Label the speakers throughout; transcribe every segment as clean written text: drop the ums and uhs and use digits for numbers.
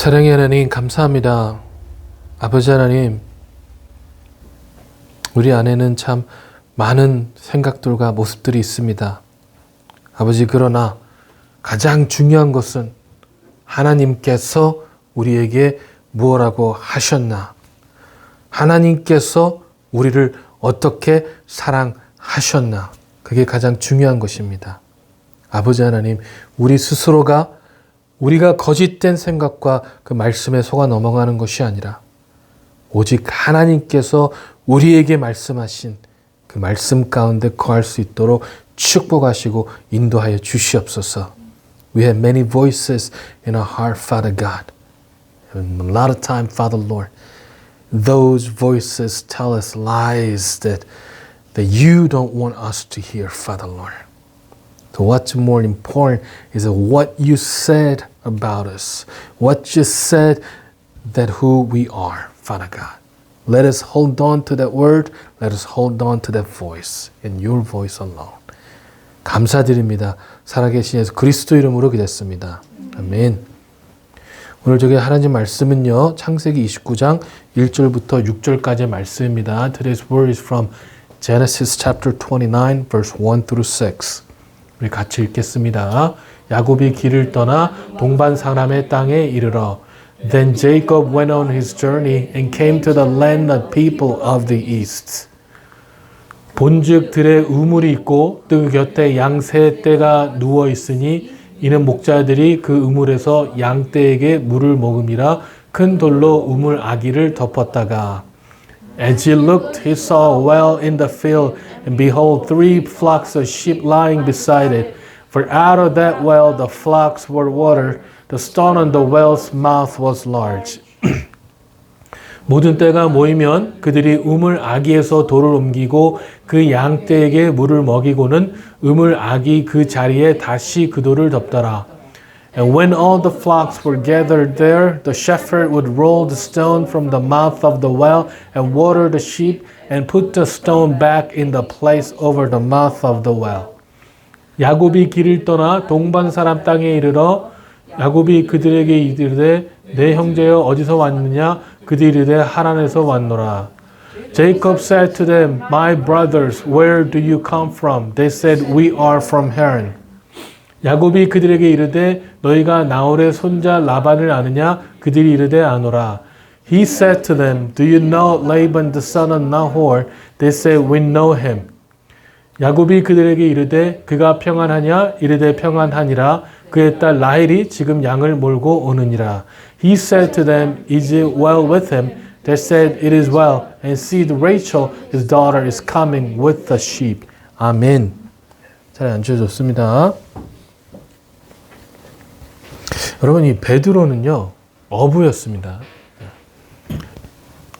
Speaker 1: 사랑의 하나님 감사합니다. 아버지 하나님, 우리 안에는 참 많은 생각들과 모습들이 있습니다. 아버지, 그러나 가장 중요한 것은 하나님께서 우리에게 무엇라고 하셨나? 하나님께서 우리를 어떻게 사랑하셨나? 그게 가장 중요한 것입니다. 아버지 하나님, 우리 스스로가 우리가 거짓된 생각과 그 말씀에 속아 넘어가는 것이 아니라 오직 하나님께서 우리에게 말씀하신 그 말씀 가운데 거할 수 있도록 축복하시고 인도하여 주시옵소서. We have many voices in our heart, Father God. And a lot of time, Father Lord, those voices tell us lies that you don't want us to hear, Father Lord. So what's more important is what you said about us, what you said that who we are, Father God. Let us hold on to that word. Let us hold on to that voice, and your voice alone. 감사드립니다. 살아계신 예수 그리스도 이름으로 기도했습니다. 아멘. 오늘 저기 하나님 말씀은요, 창세기 29장 1절부터 6절까지의 말씀입니다. Today's word is from Genesis chapter 29, verse 1 through 6. 우리 같이 읽겠습니다. 야곱이 길을 떠나 동반 사람의 땅에 이르러 Then Jacob went on his journey and came to the land of people of the east. 본즉 들에 우물이 있고 그 곁에 양 세 떼가 누워 있으니 이는 목자들이 그 우물에서 양 떼에게 물을 먹음이라 큰 돌로 우물 아기를 덮었다가 As he looked, he saw a well in the field, and behold, 3 flocks of sheep lying beside it. For out of that well the flocks were watered. The stone on the well's mouth was large. 모든 떼가 모이면 그들이 우물 아기에서 돌을 옮기고 그 양 떼에게 물을 먹이고는 우물 아기 그 자리에 다시 그 돌을 덮더라. And when all the flocks were gathered there, the shepherd would roll the stone from the mouth of the well and water the sheep and put the stone back in the place over the mouth of the well. 야곱이 길을 떠나 동반 사람 땅에 이르러 야곱이 그들에게 이르되 내 형제여 어디서 왔느냐? 그들이 이르되 하란에서 왔노라. Jacob said to them, My brothers, where do you come from? They said, We are from Haran. 야곱이 그들에게 이르되 너희가 나홀의 손자 라반을 아느냐? 그들이 이르되 아노라. He said to them, Do you know Laban the son of Nahor? They said, We know him. 야곱이 그들에게 이르되 그가 평안하냐? 이르되 평안하니라. 그의 딸 라헬이 지금 양을 몰고 오느니라. He said to them, Is it well with him? They said, It is well. And see, Rachel, his daughter, is coming with the sheep. 아멘. 잘 앉혀줬습니다. 여러분, 이 베드로는요, 어부였습니다.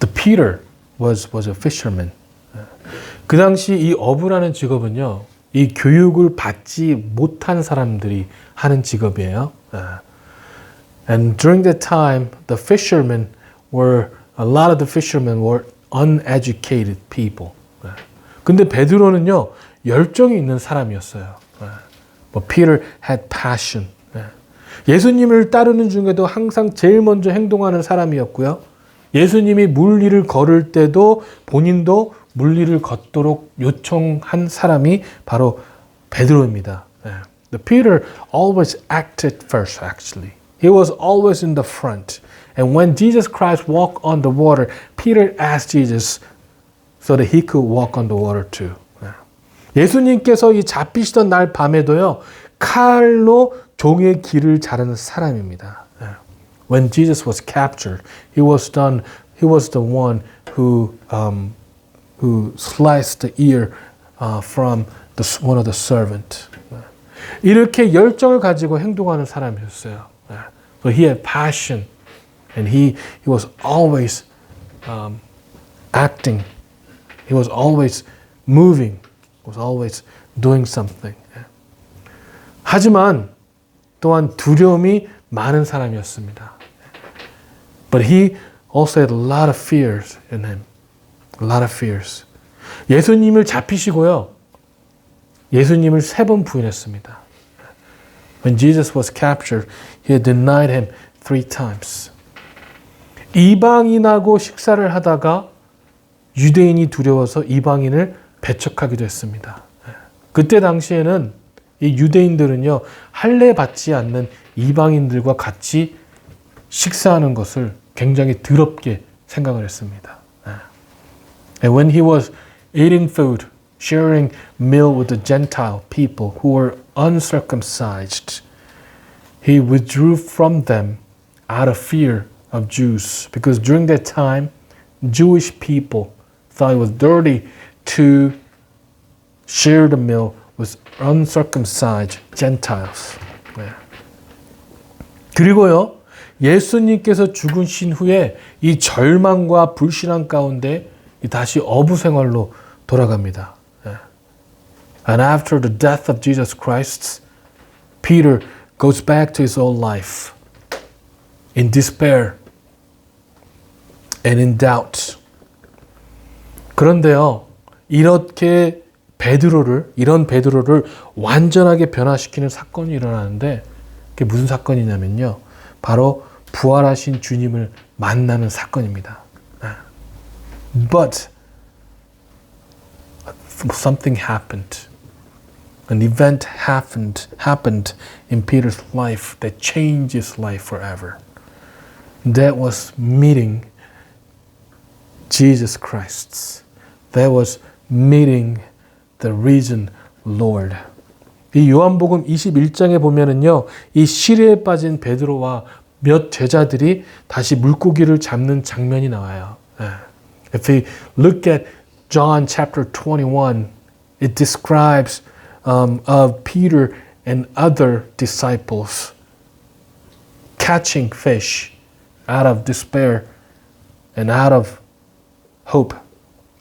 Speaker 1: The Peter was a fisherman. 그 당시 이 어부라는 직업은요, 이 교육을 받지 못한 사람들이 하는 직업이에요. And during that time, a lot of the fishermen were uneducated people. 근데 베드로는요, 열정이 있는 사람이었어요. But Peter had passion. 예수님을 따르는 중에도 항상 제일 먼저 행동하는 사람이었고요. 예수님이 물리를 걸을 때도 본인도 물리를 걷도록 요청한 사람이 바로 베드로입니다. The Peter always acted first, actually. He was always in the front. And when Jesus Christ walked on the water, Peter asked Jesus so that he could walk on the water too. 예수님께서 이 잡히시던 날 밤에도요, 칼로 종의 길을 자르는 사람입니다. When Jesus was captured, he was the one who sliced the ear from one of the servants. 이렇게 열정을 가지고 행동하는 사람이었어요. So he had passion, and he was always acting. He was always moving. He was always doing something. 하지만 또한 두려움이 많은 사람이었습니다. But he also had a lot of fears in him. A lot of fears. 예수님을 잡히시고요. 예수님을 3번 부인했습니다. When Jesus was captured, he had denied him 3 times. 이방인하고 식사를 하다가 유대인이 두려워서 이방인을 배척하기도 했습니다. 그때 당시에는 이 유대인들은요, 할례 받지 않는 이방인들과 같이 식사하는 것을 굉장히 더럽게 생각을 했습니다. And when he was eating food, sharing meal with the Gentile people who were uncircumcised, he withdrew from them out of fear of Jews. Because during that time, Jewish people thought it was dirty to share the meal with uncircumcised Gentiles. 그리고요, 예수님께서 죽으신 후에 이 절망과 불신앙 가운데 다시 어부 생활로 돌아갑니다. And after the death of Jesus Christ, Peter goes back to his old life in despair and in doubt. 그런데요, 이런 베드로를 완전하게 변화시키는 사건이 일어나는데, 그게 무슨 사건이냐면요, 바로 부활하신 주님을 만나는 사건입니다. But something happened. An event happened in Peter's life that changed his life forever. That was meeting Jesus Christ. That was meeting the risen Lord. 이 요한복음 21장에 보면은요, 이 시리에 빠진 베드로와 몇 제자들이 다시 물고기를 잡는 장면이 나와요. If we look at John chapter 21, it describes of Peter and other disciples catching fish out of despair and out of hope,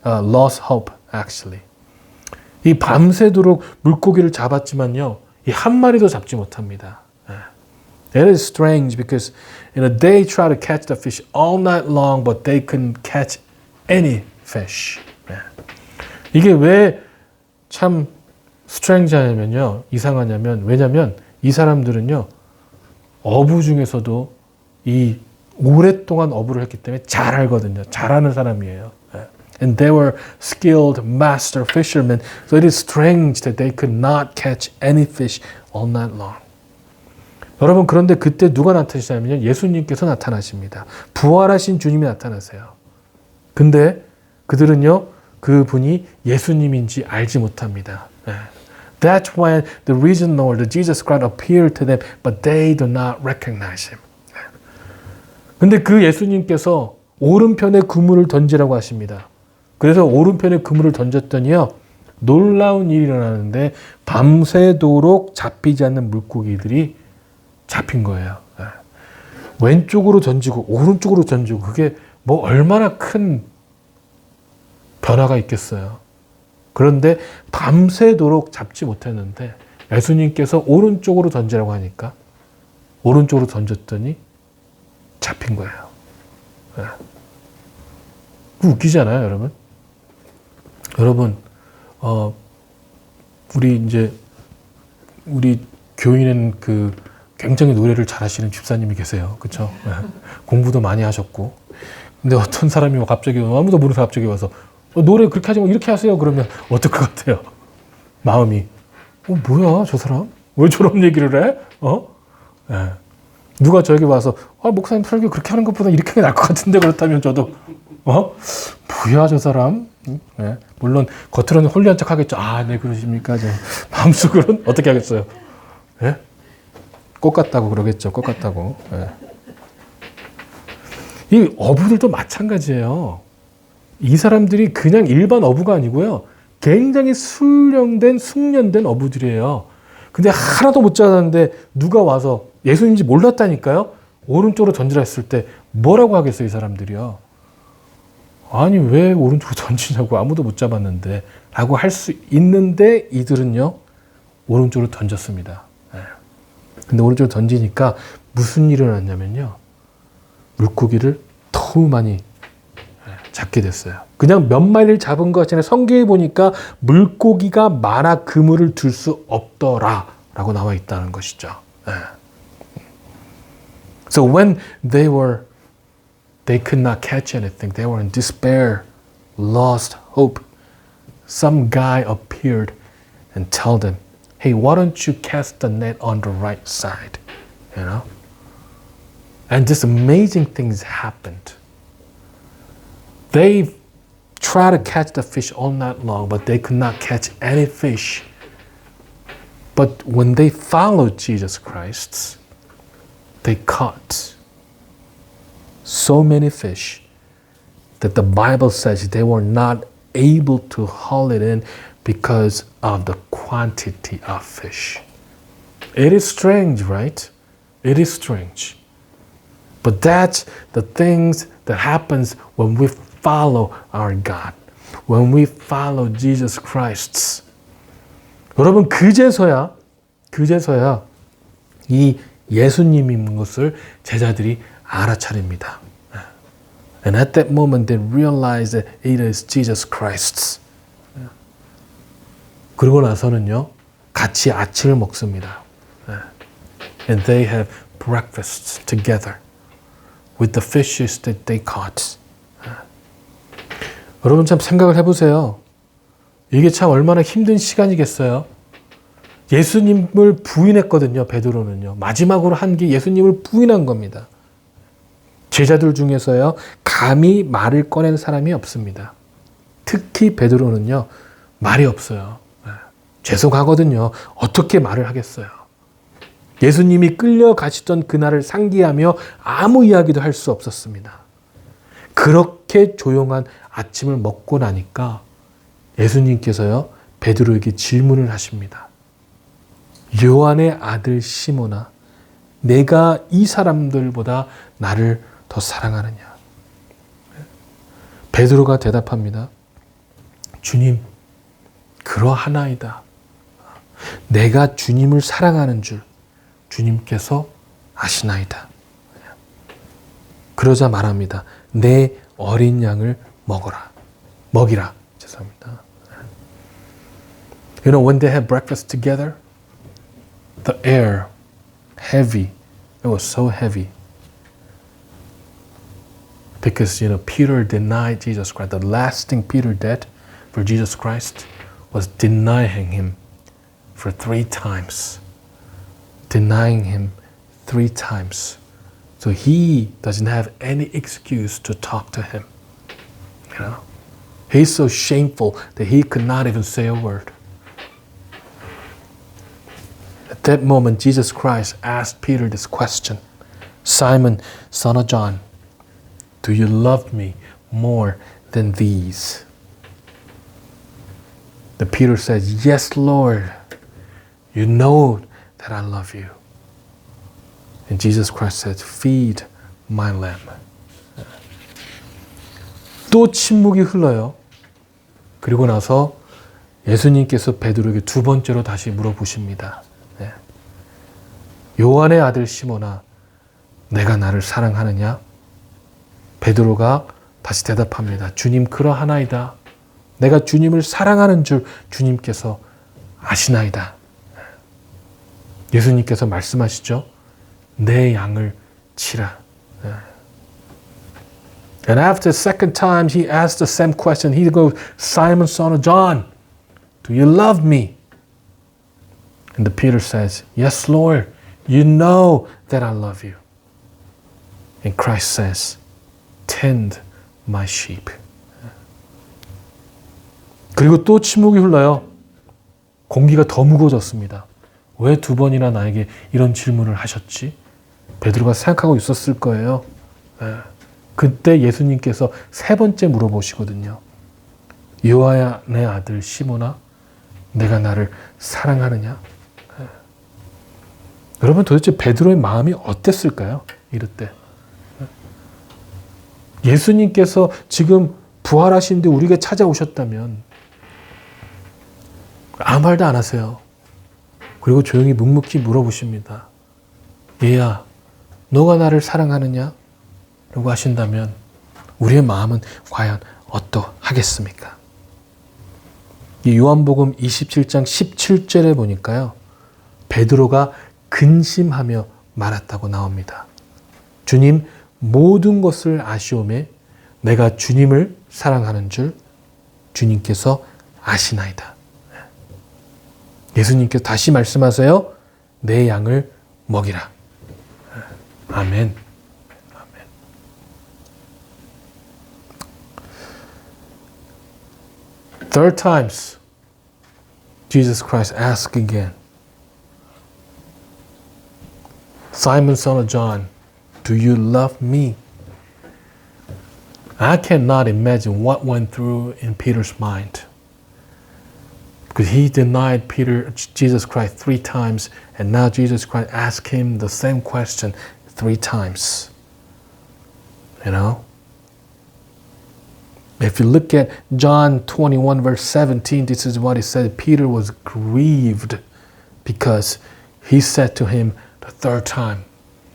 Speaker 1: lost hope actually. 이 밤새도록 물고기를 잡았지만요, 이 한 마리도 잡지 못합니다. That is strange because they try to catch the fish all night long, but they couldn't catch any fish. 이게 왜 참 스트레인지하냐면요, 이상하냐면, 왜냐면 이 사람들은요, 어부 중에서도 이 오랫동안 어부를 했기 때문에 잘 알거든요. 잘하는 사람이에요. And they were skilled master fishermen. So it is strange that they could not catch any fish all night long. 여러분, 그런데 그때 누가 나타나시냐면요, 예수님께서 나타나십니다. 부활하신 주님이 나타나세요. 근데 그들은요, 그분이 예수님인지 알지 못합니다. That's when the risen Lord, the Jesus Christ, appeared to them, but they do not recognize him. 근데 그 예수님께서 오른편에 그물을 던지라고 하십니다. 그래서 오른편에 그물을 던졌더니요, 놀라운 일이 일어나는데 밤새도록 잡히지 않는 물고기들이 잡힌 거예요. 왼쪽으로 던지고 오른쪽으로 던지고, 그게 뭐 얼마나 큰 변화가 있겠어요. 그런데 밤새도록 잡지 못했는데 예수님께서 오른쪽으로 던지라고 하니까 오른쪽으로 던졌더니 잡힌 거예요. 웃기지 않아요, 여러분? 여러분, 우리 교인은 굉장히 노래를 잘하시는 집사님이 계세요. 그렇죠? 공부도 많이 하셨고. 근데 어떤 사람이 갑자기, 아무도 모르는 사람이 갑자기 와서 노래 그렇게 하지 말고 이렇게 하세요. 그러면 어떨 것 같아요? 마음이, 뭐야, 저 사람? 왜 저런 얘기를 해? 누가 저에게 와서, 목사님 설교 그렇게 하는 것보다 이렇게 하는 게 나을 것 같은데, 그렇다면 저도, 뭐야, 저 사람? 물론, 겉으로는 홀리한 척 하겠죠. 네, 그러십니까? 마음속으로는 어떻게 하겠어요? 꽃 같다고 그러겠죠. 꽃 같다고. 이 어부들도 마찬가지예요. 이 사람들이 그냥 일반 어부가 아니고요, 굉장히 숙련된 어부들이에요. 근데 하나도 못 잡았는데 누가 와서 예수님인지 몰랐다니까요. 오른쪽으로 던지라 했을 때 뭐라고 하겠어요, 이 사람들이요. 아니, 왜 오른쪽으로 던지냐고, 아무도 못 잡았는데 라고 할 수 있는데, 이들은요, 오른쪽으로 던졌습니다. 근데 오른쪽으로 던지니까 무슨 일이 일어났냐면요, 물고기를 너무 많이 잡게 됐어요. 그냥 몇 마리를 잡은 것이 아니라 성경에 보니까 물고기가 많아 그물을 들 수 없더라 라고 나와 있다는 것이죠. So when they were They could not catch anything. They were in despair, lost hope. Some guy appeared and told them, hey, why don't you cast the net on the right side? You know? And just amazing things happened. They tried to catch the fish all night long, but they could not catch any fish. But when they followed Jesus Christ, they caught so many fish that the Bible says they were not able to haul it in because of the quantity of fish. It is strange, right? It is strange. But that's the things that happens when we follow our God. When we follow Jesus Christ. 여러분, 그제서야 이 예수님인 것을 제자들이 알아차립니다. And at that moment they realized that it is Jesus Christ. 그러고 나서는요, 같이 아침을 먹습니다. And they have breakfast together with the fishes that they caught. 여러분 참 생각을 해보세요. 이게 참 얼마나 힘든 시간이겠어요. 예수님을 부인했거든요. 베드로는요. 마지막으로 한 게 예수님을 부인한 겁니다. 제자들 중에서요. 감히 말을 꺼낸 사람이 없습니다. 특히 베드로는요. 말이 없어요. 죄송하거든요. 어떻게 말을 하겠어요. 예수님이 끌려가시던 그날을 상기하며 아무 이야기도 할 수 없었습니다. 그렇게 조용한 아침을 먹고 나니까 예수님께서요, 베드로에게 질문을 하십니다. 요한의 아들 시몬아, 내가 이 사람들보다 나를 더 사랑하느냐? 베드로가 대답합니다. 주님, 그러하나이다. 내가 주님을 사랑하는 줄 주님께서 아시나이다. 그러자 말합니다. 내 어린 양을 먹이라. 죄송합니다. You know, when they had breakfast together, the air, heavy, it was so heavy. Because, you know, Peter denied Jesus Christ. The last thing Peter did for Jesus Christ was denying him for 3 times. Denying him 3 times. So he doesn't have any excuse to talk to him. You know? He's so shameful that he could not even say a word. At that moment, Jesus Christ asked Peter this question. Simon, son of John, do you love me more than these? Then Peter says, yes, Lord. You know that I love you. And Jesus Christ said, feed my lamb. 또 침묵이 흘러요. 그리고 나서 예수님께서 베드로에게 2번째로 다시 물어보십니다. 요한의 아들 시몬아, 내가 나를 사랑하느냐? 베드로가 다시 대답합니다. 주님, 그러하나이다. 내가 주님을 사랑하는 줄 주님께서 아시나이다. 예수님께서 말씀하시죠. 내 양을 치라. And after the second time he asked the same question, he goes, Simon, son of John, do you love me? And the Peter says, yes, Lord, you know that I love you. And Christ says, tend my sheep. 그리고 또 침묵이 흘러요. 공기가 더 무거워졌습니다. 왜 2번이나 나에게 이런 질문을 하셨지? 베드로가 생각하고 있었을 거예요. 그때 예수님께서 3번째 물어보시거든요. 요한의 아들 시몬아, 내가 나를 사랑하느냐? 여러분, 도대체 베드로의 마음이 어땠을까요? 이럴 때. 예수님께서 지금 부활하시는데 우리에게 찾아오셨다면 아무 말도 안 하세요. 그리고 조용히 묵묵히 물어보십니다. 얘야, 너가 나를 사랑하느냐? 라고 하신다면 우리의 마음은 과연 어떠하겠습니까? 이 요한복음 27장 17절에 보니까요. 베드로가 근심하며 말았다고 나옵니다. 주님, 모든 것을 아시오매 내가 주님을 사랑하는 줄 주님께서 아시나이다. 예수님께서 다시 말씀하세요. 내 양을 먹이라. 아멘. 아멘. Third times, Jesus Christ asked again, Simon, son of John, do you love me? I cannot imagine what went through in Peter's mind. Because he denied Jesus Christ 3 times, and now Jesus Christ asked him the same question 3 times. You know? If you look at John 21 verse 17, this is what it said. Peter was grieved because he said to him the 3rd time,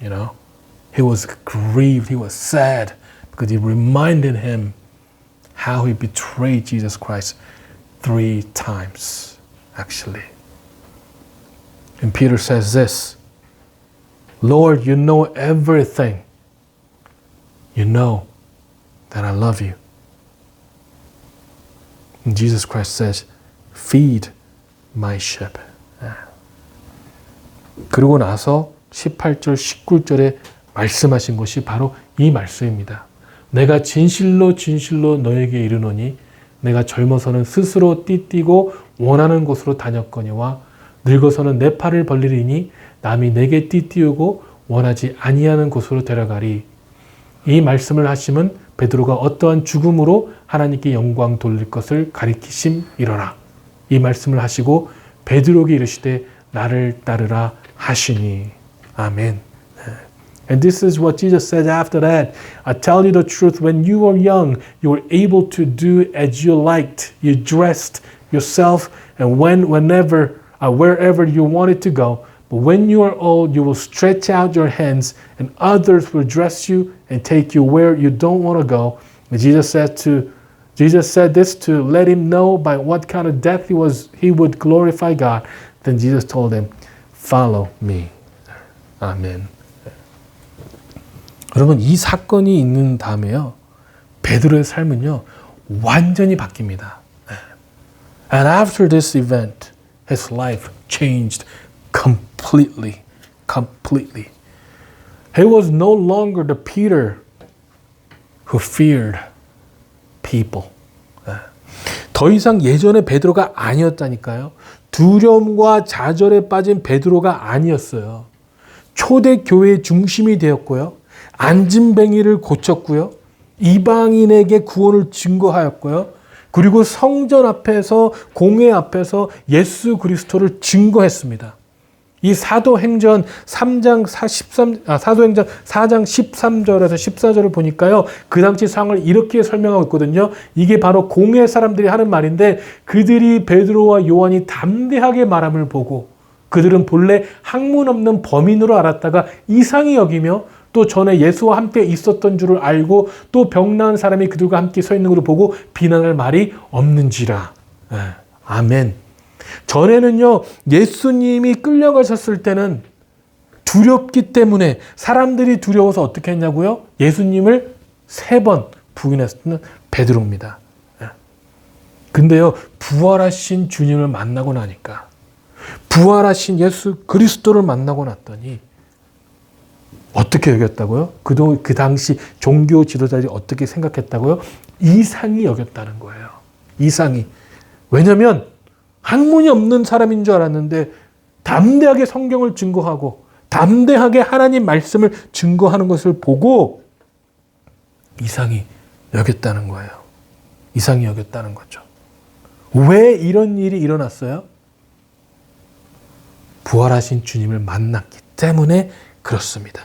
Speaker 1: you know? He was grieved, he was sad because he reminded him how he betrayed Jesus Christ 3 times, actually. And Peter says this, Lord, you know everything. You know that I love you. And Jesus Christ says, feed my sheep. 그러고 나서 18절, 19절에 말씀하신 것이 바로 이 말씀입니다. 내가 진실로 진실로 너에게 이르노니 내가 젊어서는 스스로 띠띠고 원하는 곳으로 다녔거니와 늙어서는 내 팔을 벌리리니 남이 내게 띠띠우고 원하지 아니하는 곳으로 데려가리. 이 말씀을 하심은 베드로가 어떠한 죽음으로 하나님께 영광 돌릴 것을 가리키심이로라. 이 말씀을 하시고 베드로에게 이르시되 나를 따르라 하시니. 아멘. And this is what Jesus said after that. I tell you the truth, when you were young, you were able to do as you liked. You dressed yourself and went wherever you wanted to go. But when you are old, you will stretch out your hands and others will dress you and take you where you don't want to go. And Jesus said this to let him know by what kind of death he would glorify God. Then Jesus told him, follow me. 아멘. 여러분, 이 사건이 있는 다음에요, 베드로의 삶은요 완전히 바뀝니다. And after this event, his life changed completely. He was no longer the Peter who feared people. 더 이상 예전의 베드로가 아니었다니까요. 두려움과 좌절에 빠진 베드로가 아니었어요. 초대 교회의 중심이 되었고요. 안진뱅이를 고쳤고요. 이방인에게 구원을 증거하였고요. 그리고 성전 앞에서, 공회 앞에서 예수 그리스도를 증거했습니다. 이 사도행전 4장 13절에서 14절을 보니까요, 그 당시 상황을 이렇게 설명하고 있거든요. 이게 바로 공회 사람들이 하는 말인데, 그들이 베드로와 요한이 담대하게 말함을 보고 그들은 본래 학문 없는 범인으로 알았다가 이상히 여기며 또 전에 예수와 함께 있었던 줄을 알고 또 병나은 사람이 그들과 함께 서 있는 것을 보고 비난할 말이 없는지라. 아멘. 전에는요, 예수님이 끌려가셨을 때는 두렵기 때문에 사람들이 두려워서 어떻게 했냐고요? 예수님을 3번 부인했던 베드로입니다. 근데요, 부활하신 주님을 만나고 나니까, 부활하신 예수 그리스도를 만나고 났더니 어떻게 여겼다고요? 그 당시 종교 지도자들이 어떻게 생각했다고요? 이상히 여겼다는 거예요. 이상히. 왜냐하면 학문이 없는 사람인 줄 알았는데 담대하게 성경을 증거하고 담대하게 하나님 말씀을 증거하는 것을 보고 이상히 여겼다는 거예요. 이상히 여겼다는 거죠. 왜 이런 일이 일어났어요? 부활하신 주님을 만났기 때문에 그렇습니다.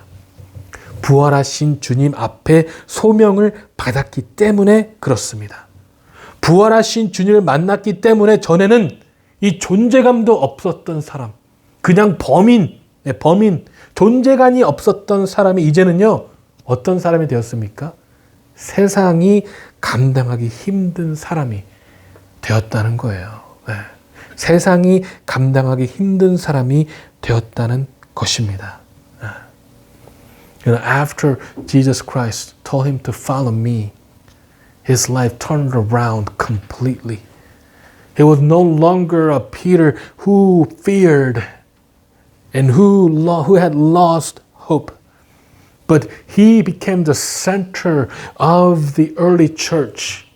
Speaker 1: 부활하신 주님 앞에 소명을 받았기 때문에 그렇습니다. 부활하신 주님을 만났기 때문에 전에는 이 존재감도 없었던 사람, 그냥 범인, 존재감이 없었던 사람이 이제는요, 어떤 사람이 되었습니까? 세상이 감당하기 힘든 사람이 되었다는 거예요. 세상이 감당하기 힘든 사람이 되었다는 것입니다. After Jesus Christ told him to follow me, his life turned around completely. He was no longer a Peter who feared and who had lost hope. But he became the center of the early church.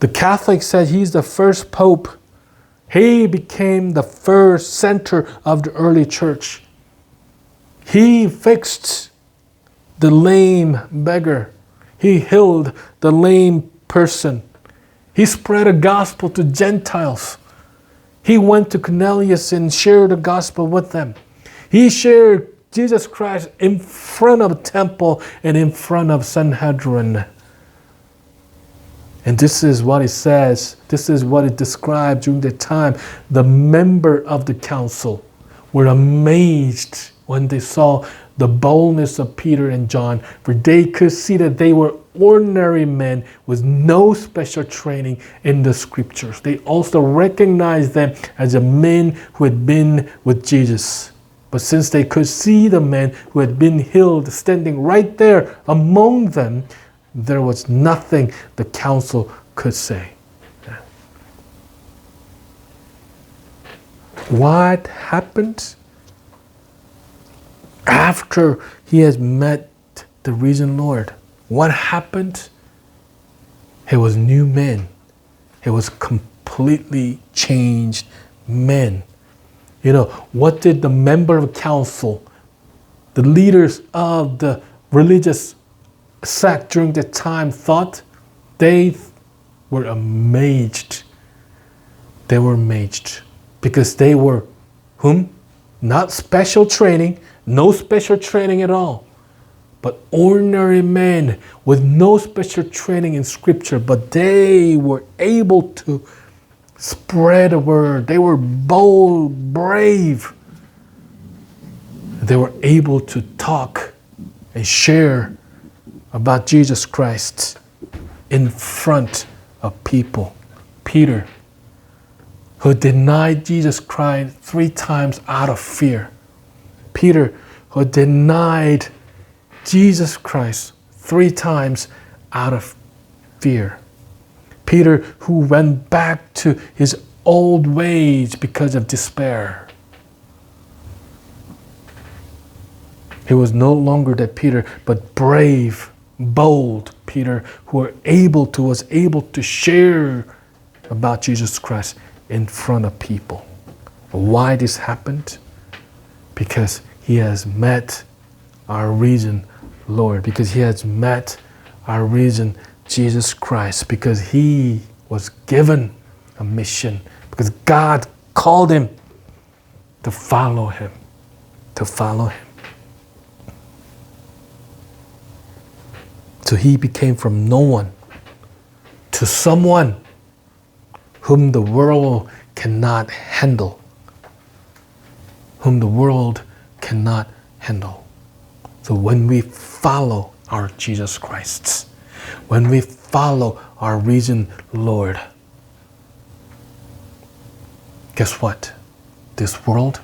Speaker 1: The Catholics said he's the first pope. He became the first center of the early church. He fixed the lame beggar. He healed the lame person. He spread the gospel to Gentiles. He went to Cornelius and shared the gospel with them. He shared Jesus Christ in front of the temple and in front of Sanhedrin. And this is what it says. This is what it described during the time. The members of the council were amazed when they saw the boldness of Peter and John, for they could see that they were ordinary men with no special training in the scriptures. They also recognized them as a men who had been with Jesus. But since they could see the men who had been healed standing right there among them, there was nothing the council could say. What happened? After he has met the risen Lord, what happened? He was new men. He was completely changed men. What did the member of council, the leaders of the religious sect during that time thought? They were amazed. They were amazed because they were whom? Not special training, no special training at all, but ordinary men with no special training in scripture, but they were able to spread the word. They were bold, brave. They were able to talk and share about Jesus Christ in front of people. Peter, who denied Jesus Christ 3 times out of fear. Peter, who denied Jesus Christ 3 times out of fear. Peter, who went back to his old ways because of despair. He was no longer that Peter, but brave, bold Peter, who was able to share about Jesus Christ in front of people. Why this happened? Because he has met our risen Lord, because he has met our risen Jesus Christ, because he was given a mission, because God called him to follow him, to follow him. So he became from no one to someone whom the world cannot handle. Whom the world cannot handle. So when we follow our Jesus Christ, when we follow our risen Lord, guess what? This world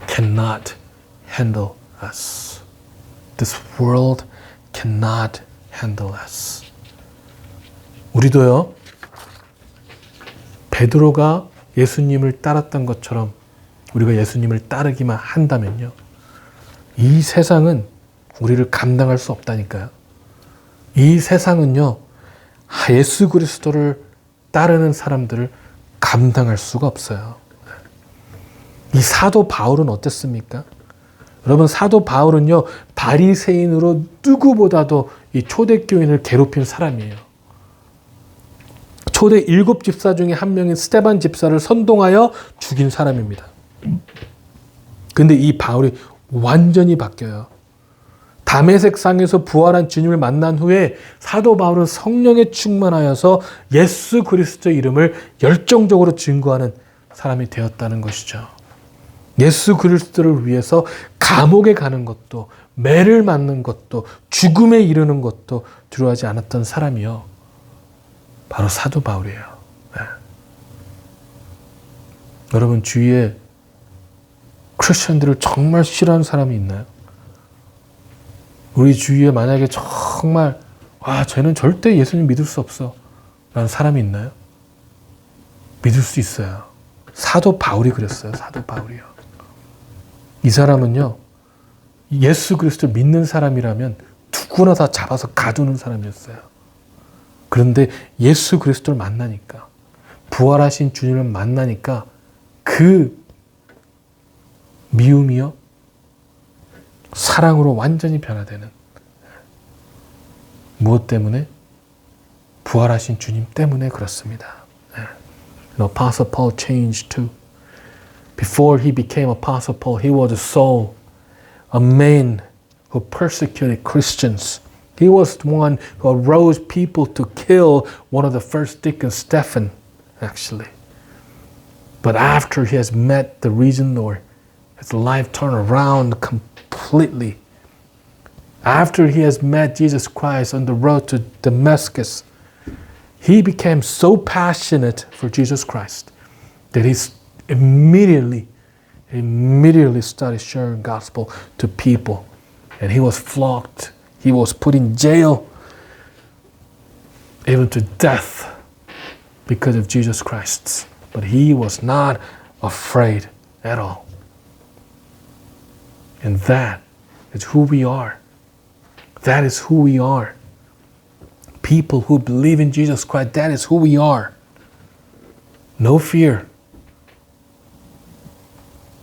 Speaker 1: cannot handle us. This world cannot handle us. 우리도요, 베드로가 예수님을 따랐던 것처럼 우리가 예수님을 따르기만 한다면요, 이 세상은 우리를 감당할 수 없다니까요. 이 세상은요, 예수 그리스도를 따르는 사람들을 감당할 수가 없어요. 이 사도 바울은 어땠습니까? 여러분, 사도 바울은요, 바리새인으로 누구보다도 이 초대교인을 괴롭힌 사람이에요. 초대 7 집사 중에 한 명인 스데반 집사를 선동하여 죽인 사람입니다. 근데 이 바울이 완전히 바뀌어요. 다메섹 상에서 부활한 주님을 만난 후에 사도 바울은 성령에 충만하여서 예수 그리스도의 이름을 열정적으로 증거하는 사람이 되었다는 것이죠. 예수 그리스도를 위해서 감옥에 가는 것도, 매를 맞는 것도, 죽음에 이르는 것도 두려워하지 않았던 사람이요, 바로 사도 바울이에요. 네. 여러분, 주위에 크리스천들을 정말 싫어하는 사람이 있나요? 우리 주위에 만약에 정말 쟤는 절대 예수님 믿을 수 없어 라는 사람이 있나요? 믿을 수 있어요. 사도 바울이 그랬어요. 사도 바울이요. 이 사람은요, 예수 그리스도를 믿는 사람이라면 누구나 다 잡아서 가두는 사람이었어요. 그런데 예수 그리스도를 만나니까, 부활하신 주님을 만나니까 그 미움이요, 사랑으로 완전히 변화되는. 무엇 때문에? 부활하신 주님 때문에 그렇습니다. Apostle Paul changed too. Before he became Apostle Paul, he was a Saul, a man who persecuted Christians. He was the one who arose people to kill one of the first deacons, Stephen, actually. But after he has met the risen Lord, his life turned around completely. After he has met Jesus Christ on the road to Damascus, he became so passionate for Jesus Christ that he immediately started sharing gospel to people. And he was flogged. He was put in jail, even to death, because of Jesus Christ. But he was not afraid at all. And that is who we are. That is who we are. People who believe in Jesus Christ, that is who we are. No fear,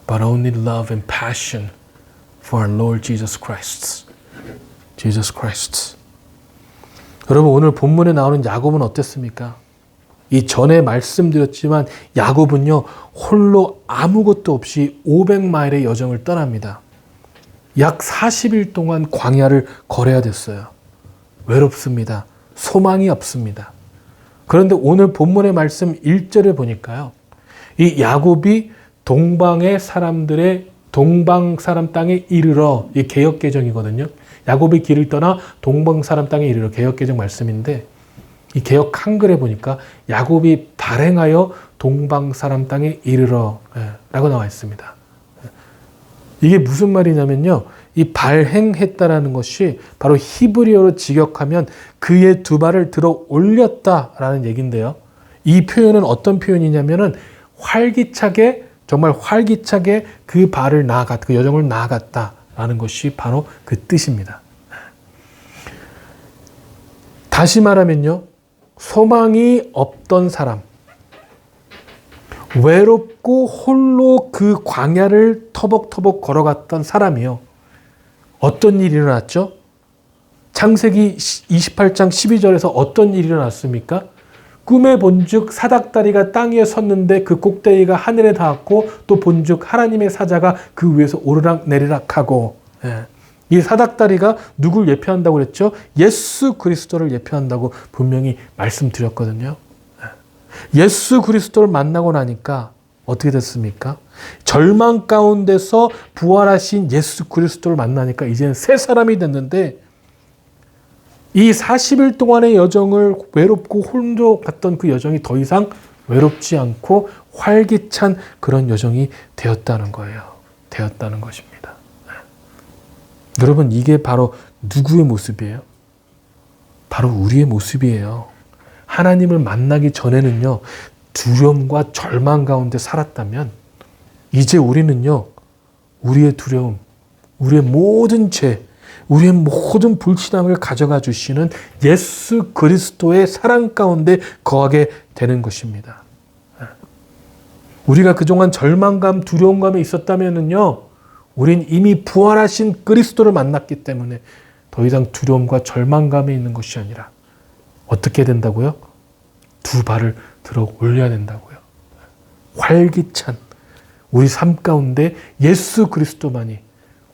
Speaker 1: but only love and passion for our Lord Jesus Christ. Jesus Christ. 여러분, 오늘 본문에 나오는 야곱은 어땠습니까? 이 전에 말씀드렸지만 야곱은요, 홀로 아무것도 없이 500마일의 여정을 떠납니다. 약 40일 동안 광야를 걸어야 됐어요. 외롭습니다. 소망이 없습니다. 그런데 오늘 본문의 말씀 1절에 보니까요, 이 야곱이 동방 사람 땅에 이르러, 이 개역개정이거든요. 야곱이 길을 떠나 동방 사람 땅에 이르러, 개역개정 말씀인데, 이 개역 한글에 보니까 야곱이 발행하여 동방 사람 땅에 이르러 라고 나와 있습니다. 이게 무슨 말이냐면요, 이 발행했다라는 것이 바로 히브리어로 직역하면 그의 두 발을 들어 올렸다라는 얘기인데요. 이 표현은 어떤 표현이냐면은 정말 활기차게 그 발을 나아갔다, 그 여정을 나아갔다라는 것이 바로 그 뜻입니다. 다시 말하면요, 소망이 없던 사람, 외롭고 홀로 그 광야를 터벅터벅 걸어갔던 사람이요, 어떤 일이 일어났죠? 창세기 28장 12절에서 어떤 일이 일어났습니까? 꿈에 본즉 사닥다리가 땅 위에 섰는데 그 꼭대기가 하늘에 닿았고, 또 본즉 하나님의 사자가 그 위에서 오르락 내리락 하고. 이 사닥다리가 누굴 예표한다고 그랬죠? 예수 그리스도를 예표한다고 분명히 말씀드렸거든요. 예수 그리스도를 만나고 나니까 어떻게 됐습니까? 절망 가운데서 부활하신 예수 그리스도를 만나니까 이제는 새 사람이 됐는데, 이 40일 동안의 여정을 외롭고 홀로 갔던 그 여정이 더 이상 외롭지 않고 활기찬 그런 여정이 되었다는 거예요. 되었다는 것입니다. 여러분, 이게 바로 누구의 모습이에요? 바로 우리의 모습이에요. 하나님을 만나기 전에는요, 두려움과 절망 가운데 살았다면, 이제 우리는요, 우리의 두려움, 우리의 모든 죄, 우리의 모든 불신앙을 가져가 주시는 예수 그리스도의 사랑 가운데 거하게 되는 것입니다. 우리가 그동안 절망감, 두려움감에 있었다면은요, 우린 이미 부활하신 그리스도를 만났기 때문에 더 이상 두려움과 절망감에 있는 것이 아니라 어떻게 된다고요? 두 발을 들어 올려야 된다고요. 활기찬 우리 삶 가운데 예수 그리스도만이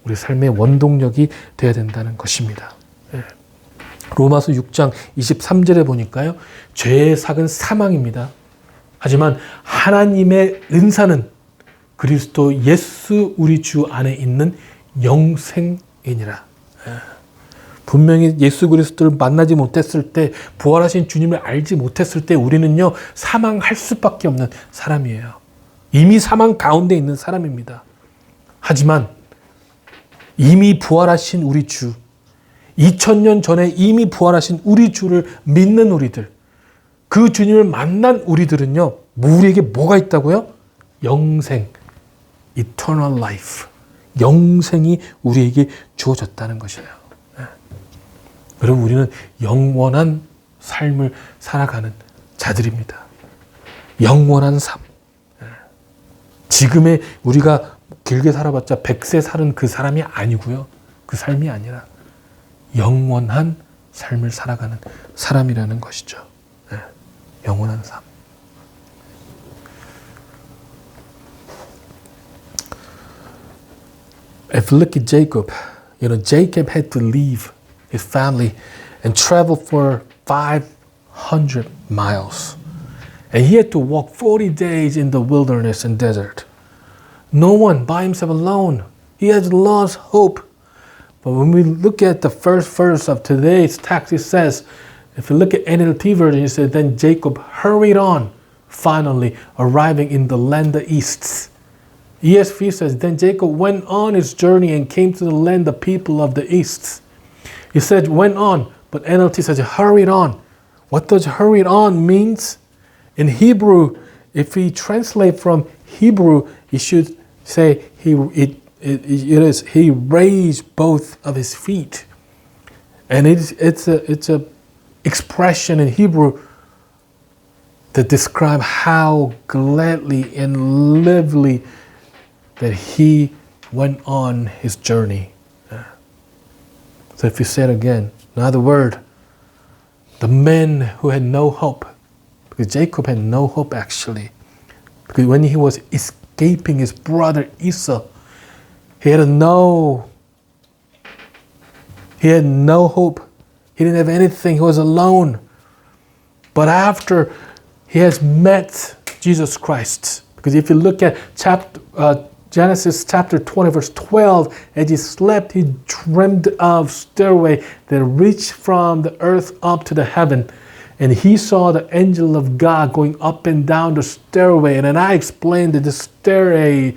Speaker 1: 우리 삶의 원동력이 되어야 된다는 것입니다. 로마서 6장 23절에 보니까요, 죄의 삭은 사망입니다. 하지만 하나님의 은사는 그리스도 예수 우리 주 안에 있는 영생이니라. 분명히 예수 그리스도를 만나지 못했을 때, 부활하신 주님을 알지 못했을 때 우리는요, 사망할 수밖에 없는 사람이에요. 이미 사망 가운데 있는 사람입니다. 하지만 이미 부활하신 우리 주, 2000년 전에 이미 부활하신 우리 주를 믿는 우리들, 그 주님을 만난 우리들은요, 우리에게 뭐가 있다고요? 영생, eternal life. 영생이 우리에게 주어졌다는 것이에요. 여러분, 우리는 영원한 삶을 살아가는 자들입니다. 영원한 삶. 지금의 우리가 길게 살아봤자 100세 사는 그 사람이 아니고요. 그 삶이 아니라 영원한 삶을 살아가는 사람이라는 것이죠. 영원한 삶. If you look at Jacob, Jacob had to leave his family and travel for 500 miles. And he had to walk 40 days in the wilderness and desert. No one by himself alone. He has lost hope. But when we look at the first verse of today's text, it says, if you look at NLT version, it says, then Jacob hurried on, finally arriving in the land of east. ESV says, then Jacob went on his journey and came to the land of people of the east. He said, went on, but NLT says, hurried on. What does hurried on means? In Hebrew, if we translate from Hebrew, it should say he raised both of his feet. And it's a expression in Hebrew that describe how gladly and lively that he went on his journey. So if you say it again, another word, the men who had no hope, because Jacob had no hope actually, because when he was escaping his brother Esau, he had no hope. He didn't have anything. He was alone. But after he has met Jesus Christ, because if you look at Genesis chapter 20, verse 12, as he slept, he dreamed of stairway that reached from the earth up to the heaven. And he saw the angel of God going up and down the stairway. And then I explained that the stairway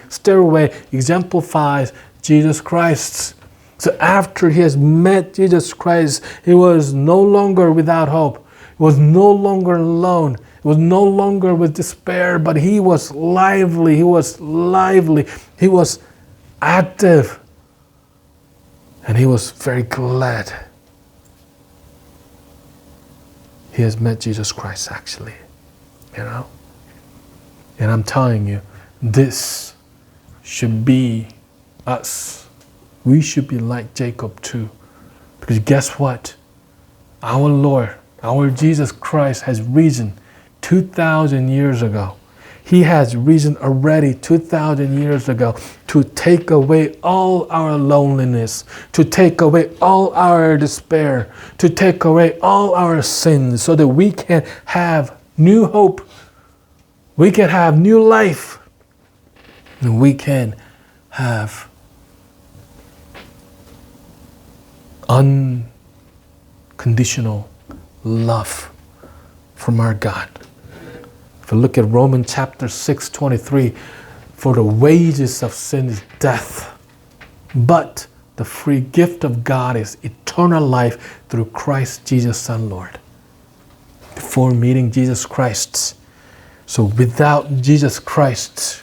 Speaker 1: exemplifies Jesus Christ. So after he has met Jesus Christ, he was no longer without hope. He was no longer alone. He was no longer with despair, but he was lively. He was active. And he was very glad. He has met Jesus Christ actually, And I'm telling you, this should be us. We should be like Jacob too. Because guess what? Our Lord, our Jesus Christ has risen 2,000 years ago. He has risen already 2,000 years ago to take away all our loneliness, to take away all our despair, to take away all our sins so that we can have new hope. We can have new life. And we can have unconditional love from our God. If you look at Romans chapter 6:23, for the wages of sin is death, but the free gift of God is eternal life through Christ Jesus our Lord. Before meeting Jesus Christ, so without Jesus Christ,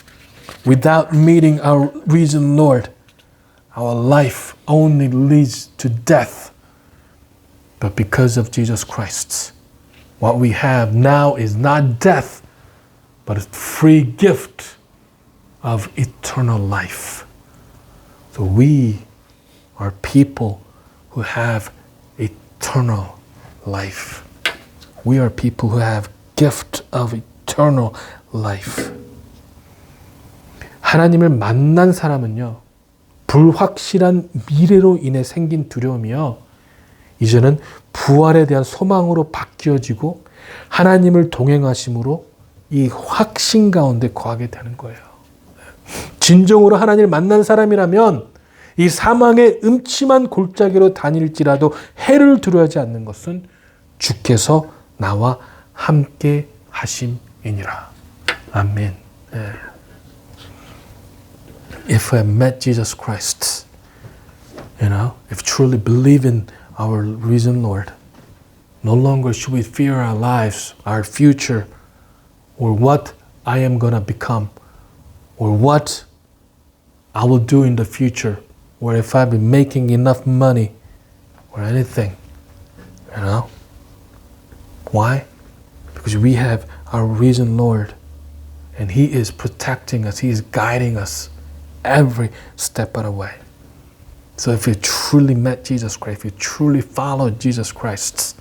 Speaker 1: without meeting our risen Lord, our life only leads to death. But because of Jesus Christ, what we have now is not death, but a free gift of eternal life. So we are people who have eternal life. We are people who have gift of eternal life. 하나님을 만난 사람은요, 불확실한 미래로 인해 생긴 두려움이요, 이제는 부활에 대한 소망으로 바뀌어지고 하나님을 동행하심으로 이 확신 가운데 거하게 되는 거예요. 진정으로 하나님을 만난 사람이라면 이 사망의 음침한 골짜기로 다닐지라도 해를 두려워하지 않는 것은 주께서 나와 함께 하심이니라. 아멘. If I have met Jesus Christ, if truly believe in our risen Lord. No longer should we fear our lives, our future, or what I am going to become, or what I will do in the future, or if I've been making enough money, or anything. You know? Why? Because we have our risen Lord, and He is protecting us. He is guiding us every step of the way. So if you truly met Jesus Christ, if you truly followed Jesus Christ,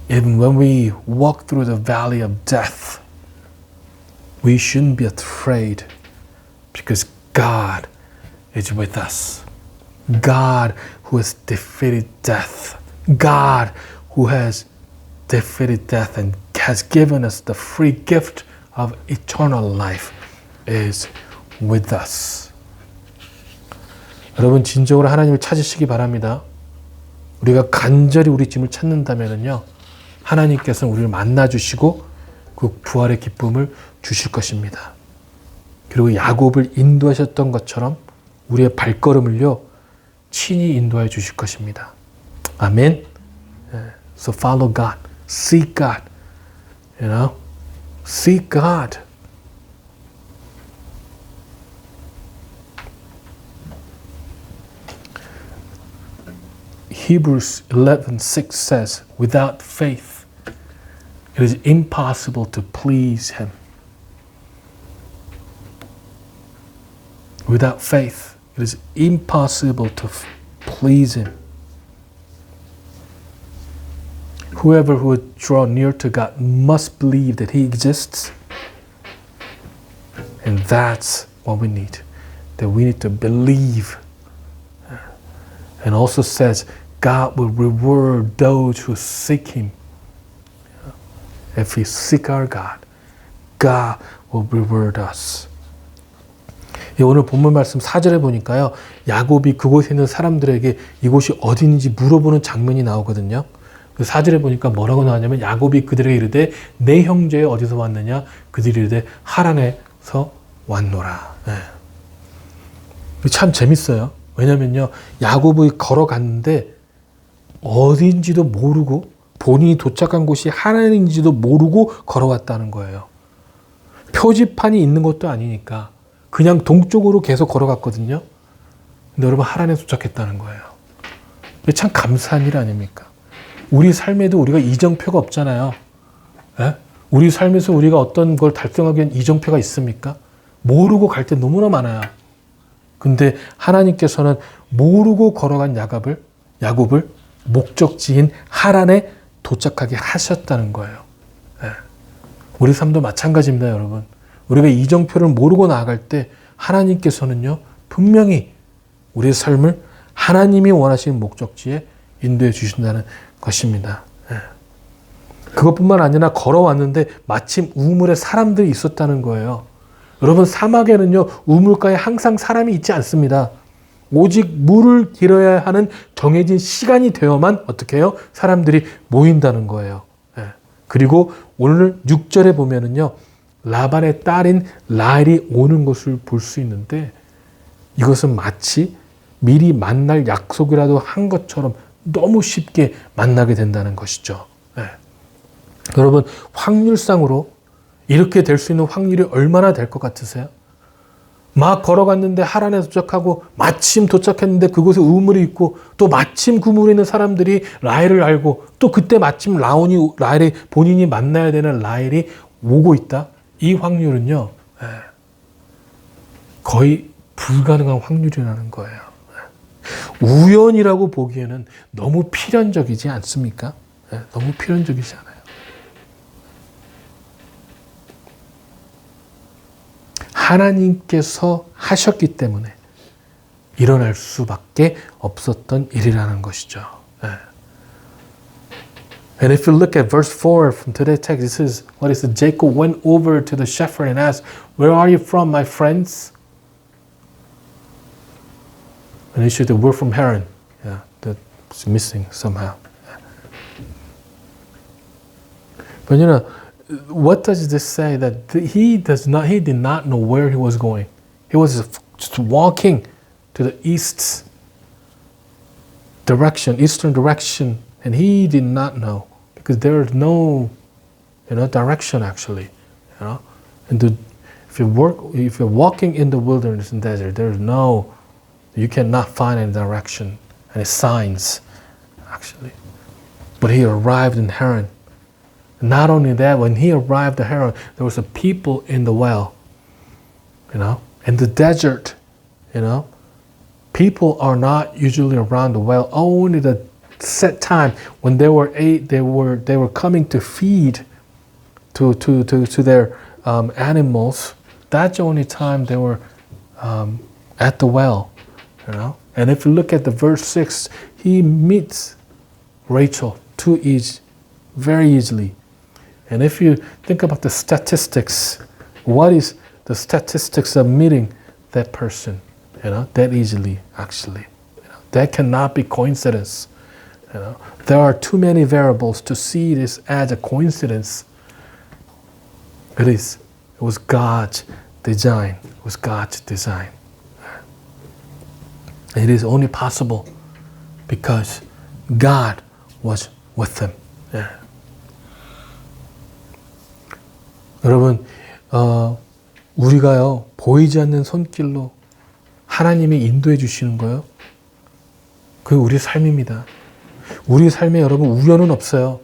Speaker 1: even when we walk through the valley of death, we shouldn't be afraid because God is with us. God who has defeated death. God who has defeated death and has given us the free gift of eternal life is with us. 여러분 진정으로 하나님을 찾으시기 바랍니다. 우리가 간절히 우리 짐을 찾는다면요, 하나님께서는 우리를 만나주시고 그 부활의 기쁨을 주실 것입니다. 그리고 야곱을 인도하셨던 것처럼 우리의 발걸음을요 친히 인도해 주실 것입니다. 아멘. So follow God, seek God, you know, seek God. Hebrews 11:6 says, without faith, it is impossible to please Him. Without faith, it is impossible to please Him. Whoever would draw near to God must believe that He exists. And that's what we need. That we need to believe. And also says, God will reward those who seek Him. If we seek our God, God will reward us. 오늘 본문 말씀 4절에 보니까요, 야곱이 그곳에 있는 사람들에게 이곳이 어디인지 물어보는 장면이 나오거든요. 그 4절에 보니까 뭐라고 나왔냐면, 야곱이 그들에게 이르되 내 형제 어디서 왔느냐? 그들이 이르되 하란에서 왔노라. 네. 참 재밌어요. 왜냐면요, 야곱이 걸어갔는데 어딘지도 모르고 본인이 도착한 곳이 하란인지도 모르고 걸어왔다는 거예요. 표지판이 있는 것도 아니니까 그냥 동쪽으로 계속 걸어갔거든요. 근데 여러분 하란에 도착했다는 거예요. 참 감사한 일 아닙니까? 우리 삶에도 우리가 이정표가 없잖아요. 에? 우리 삶에서 우리가 어떤 걸 달성하기 위한 이정표가 있습니까? 모르고 갈 때 너무나 많아요. 근데 하나님께서는 모르고 걸어간 야곱을 목적지인 하란에 도착하게 하셨다는 거예요. 에. 우리 삶도 마찬가지입니다, 여러분. 우리가 이정표를 모르고 나아갈 때 하나님께서는요, 분명히 우리의 삶을 하나님이 원하시는 목적지에 인도해 주신다는 것입니다. 그것뿐만 아니라 걸어왔는데 마침 우물에 사람들이 있었다는 거예요. 여러분, 사막에는요, 우물가에 항상 사람이 있지 않습니다. 오직 물을 길어야 하는 정해진 시간이 되어만 어떻게 해요? 사람들이 모인다는 거예요. 그리고 오늘 6절에 보면은요, 라반의 딸인 라헬이 오는 것을 볼 수 있는데, 이것은 마치 미리 만날 약속이라도 한 것처럼 너무 쉽게 만나게 된다는 것이죠. 여러분, 확률상으로 이렇게 될 수 있는 확률이 얼마나 될 것 같으세요? 막 걸어갔는데 하란에 도착하고 마침 도착했는데 그곳에 우물이 있고, 또 마침 그 우물에 있는 사람들이 라헬을 알고, 또 그때 마침 라헬이 본인이 만나야 되는 라헬이 오고 있다. 이 확률은요, 거의 불가능한 확률이라는 거예요. 우연이라고 보기에는 너무 필연적이지 않습니까? 너무 필연적이지 않아요. 하나님께서 하셨기 때문에 일어날 수밖에 없었던 일이라는 것이죠. And if you look at verse 4 from today's text, it says, what is it? Jacob went over to the shepherd and asked, "Where are you from, my friends?" And he said, "We're from Haran." Yeah, that's missing somehow. But you know, what does this say? That he did not know where he was going. He was just walking to the east. direction, eastern direction, and he did not know because there is no, direction actually, And if you're walking in the wilderness and desert, you cannot find any direction, any signs, actually. But he arrived in Haran. Not only that, when he arrived at Haran, there was a people in the well, in the desert, People are not usually around the well. Only the set time when they were coming to feed to their animals. That's the only time they were at the well, And if you look at the verse 6, he meets Rachel very easily. And if you think about the statistics, what is the statistics of meeting that person? That easily, actually. That cannot be coincidence. There are too many variables to see this as a coincidence. It was God's design. It was God's design. It is only possible because God was with them. 여러분, 우리가요, 보이지 않는 손길로 하나님이 인도해 주시는 거예요. 그게 우리 삶입니다. 우리 삶에 여러분 우연은 없어요.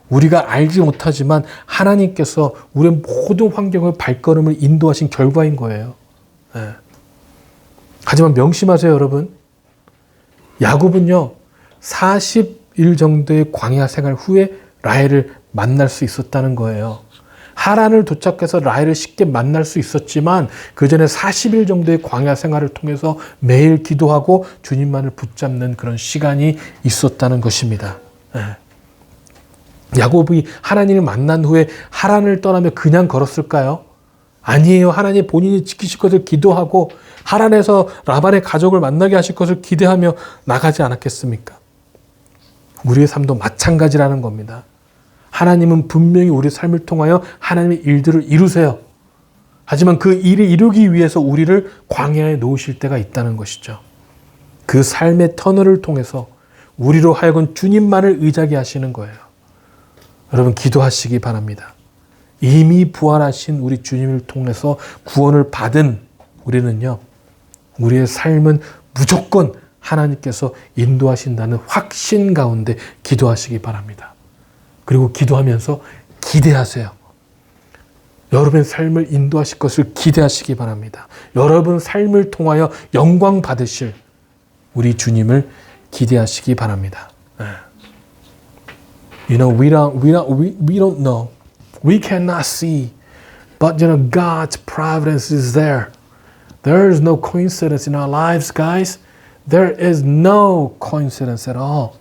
Speaker 1: 우리가 알지 못하지만 하나님께서 우리의 모든 환경을 발걸음을 인도하신 결과인 거예요. 하지만 명심하세요, 여러분. 야곱은요, 40일 정도의 광야 생활 후에 라헬을 만날 수 있었다는 거예요. 하란을 도착해서 라헬을 쉽게 만날 수 있었지만 그 전에 40일 정도의 광야 생활을 통해서 매일 기도하고 주님만을 붙잡는 그런 시간이 있었다는 것입니다. 야곱이 하나님을 만난 후에 하란을 떠나며 그냥 걸었을까요? 아니에요. 하나님 본인이 지키실 것을 기도하고 하란에서 라반의 가족을 만나게 하실 것을 기대하며 나가지 않았겠습니까? 우리의 삶도 마찬가지라는 겁니다. 하나님은 분명히 우리 삶을 통하여 하나님의 일들을 이루세요. 하지만 그 일을 이루기 위해서 우리를 광야에 놓으실 때가 있다는 것이죠. 그 삶의 터널을 통해서 우리로 하여금 주님만을 의지하게 하시는 거예요. 여러분 기도하시기 바랍니다. 이미 부활하신 우리 주님을 통해서 구원을 받은 우리는요. 우리의 삶은 무조건 하나님께서 인도하신다는 확신 가운데 기도하시기 바랍니다. 그리고 기도하면서 기대하세요. 여러분의 삶을 인도하실 것을 기대하시기 바랍니다. 여러분 삶을 통하여 영광 받으실 우리 주님을 기대하시기 바랍니다. We don't know. We cannot see. But God's providence is there. There is no coincidence in our lives, guys. There is no coincidence at all.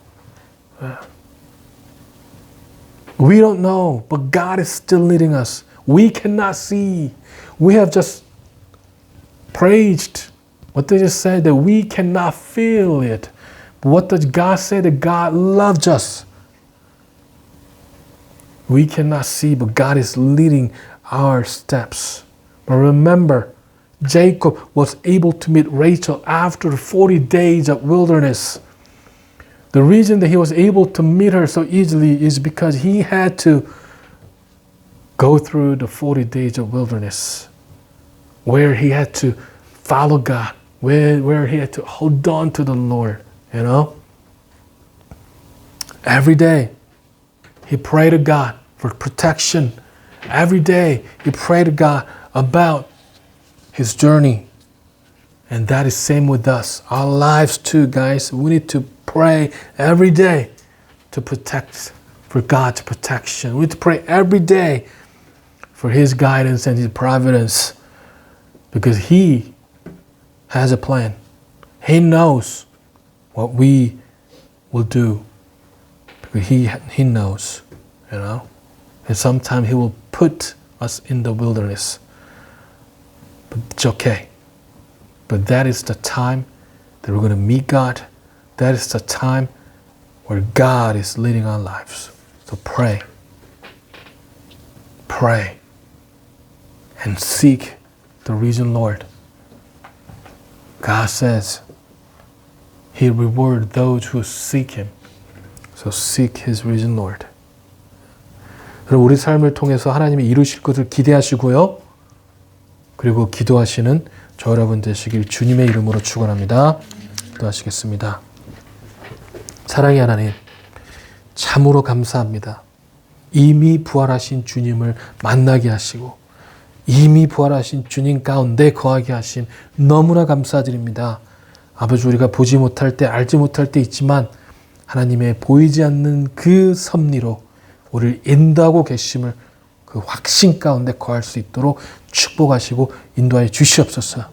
Speaker 1: We don't know, but God is still leading us. We cannot see. We have just praised what they just said, that we cannot feel it. But what does God say? That God loves us. We cannot see, but God is leading our steps. But remember, Jacob was able to meet Rachel after 40 days of wilderness. The reason that he was able to meet her so easily is because he had to go through the 40 days of wilderness, where he had to follow God, where he had to hold on to the Lord, Every day, he prayed to God for protection. Every day, he prayed to God about his journey. And that is same with us. Our lives too, guys. We need to pray every day for God's protection. We need to pray every day for His guidance and His providence, because He has a plan. He knows what we will do, because He knows, And sometimes He will put us in the wilderness, but it's okay. But that is the time that we're going to meet God. That is the time where God is leading our lives. So pray. Pray. And seek the risen Lord. God says, He rewards those who seek Him. So seek His risen Lord. 여러분, 우리 삶을 통해서 하나님이 이루실 것을 기대하시고요. 그리고 기도하시는 저 여러분 되시길 주님의 이름으로 축원합니다. 기도하시겠습니다. 사랑의 하나님, 참으로 감사합니다. 이미 부활하신 주님을 만나게 하시고 이미 부활하신 주님 가운데 거하게 하신 너무나 감사드립니다. 아버지, 우리가 보지 못할 때, 알지 못할 때 있지만 하나님의 보이지 않는 그 섭리로 우리를 인도하고 계심을 그 확신 가운데 거할 수 있도록 축복하시고 인도하여 주시옵소서.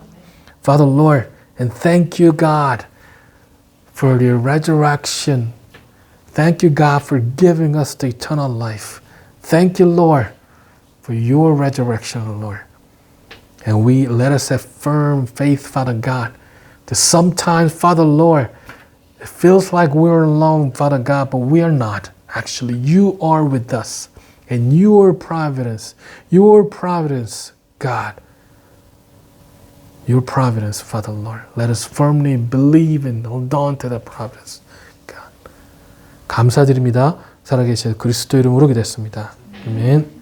Speaker 1: Father Lord, and thank you God for your resurrection. Thank you God for giving us the eternal life. Thank you Lord for your resurrection, Lord. And we let us have firm faith, Father God, that sometimes, Father Lord, it feels like we're alone, Father God, but we are not. Actually, you are with us. And your providence, God, your providence, Father Lord. Let us firmly believe and hold on to that providence, God. 감사드립니다. 살아계신 그리스도 이름으로 기도했습니다. 아멘.